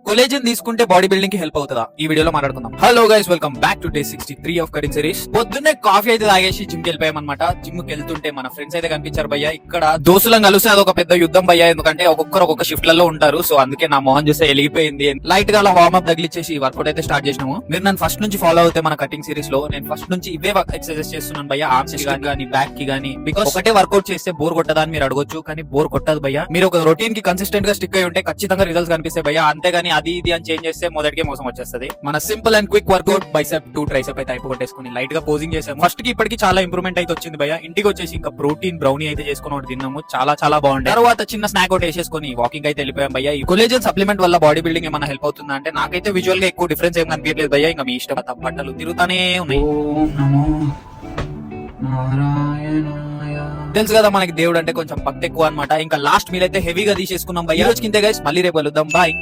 Collagen తీసుకుంటే body building కి help అవుతుందా ఈ వీడియోలో మాట్లాడుకుందాం. Hello guys, welcome back to day 63 of cutting series. పొద్దున్నే కాఫీ అయితే తాగేసి జిమ్ కి వెళ్ళిపోయామన్నమాట. జిమ్ కి వెళ్తుంటే మన ఫ్రెండ్స్ అయితే కనిపించారు భయ్య. ఇక్కడ దోస్తులను కలిసి అదొక పెద్ద యుద్ధం భయ్య, ఎందుకంటే ఒక్కొక్కరు ఒక్కొక్క షిఫ్ట్ లలో ఉంటారు. సో అందుకే నా మొహం చూస్తే వెలిగిపోయింది. లైట్ గా అలా వార్మప్ తగిలిచ్చేసి వర్కౌట్ అయితే స్టార్ట్ చేసినాము. మీరు నన్ను ఫస్ట్ నుంచి ఫాలో అవుతే మన కటింగ్ సిరీస్ లో నేను ఫస్ట్ నుంచి ఇవే ఎక్సర్సైజ్ చేస్తున్నాను భయ్య. ఆర్మ్స్ కి గానీ బ్యాక్ కి గానీ, బికాస్ ఒకటే వర్కౌట్ చేస్తే బోర్ కొట్టదా అని మీరు అడగొచ్చు, కానీ బోర్ కొట్టదు భయ్య. మీరు ఒక రొటీన్ కి కన్సిస్టెంట్ గా స్టిక్ అయి ఉంటే ఖచ్చితంగా రిజల్ట్స్ కనిపిస్తాయి భయ్య. అంతేగాని అది ఇది అని చేంజ్ చేస్తే మొదటికే మోసం వచ్చేస్తుంది. మన simple and quick workout bicep 2 tricep అయితే అయిపోగొట్టేసుకుని లైట్ గా పోజింగ్ చేసాము. ఫస్ట్ కి ఇప్పటికి చాలా ఇంప్రూవ్మెంట్ అయితే వచ్చింది భయ్య. ఇంటికి వచ్చేసి ఇంకా ప్రోటీన్ బ్రౌనీ అయితే చేసుకుని ఒకటి తిన్నాము, చాలా చాలా బాగుంది. తర్వాత చిన్న స్నాక్ ఒకటి వేసేసుకుని వాకింగ్ అయితే వెళ్ళిపోయాం భయ్య. ఈ కొలేజన్ సప్లిమెంట్ వల్ల బాడీ బిల్డింగ్ ఏమైనా హెల్ప్ అవుతుందా అంటే నాకైతే విజువల్ గా ఎక్కువ డిఫరెన్స్ ఏం కనిపించలేదు భయ్య. ఇంకా మీ ఇష్టం, బట్టలు తిరుగుతానే ఉన్నాయి. తెలుసు కదా మనకి దేవుడు అంటే కొంచెం భక్తి ఎక్కువ అన్నమాట. ఇంకా లాస్ట్ మీల్ అయితే హెవీగా తీసేసుకున్నాం భయ్య. రోజు కింద గైస్, మళ్ళీ రేపు కలుద్దాం, బాయ్.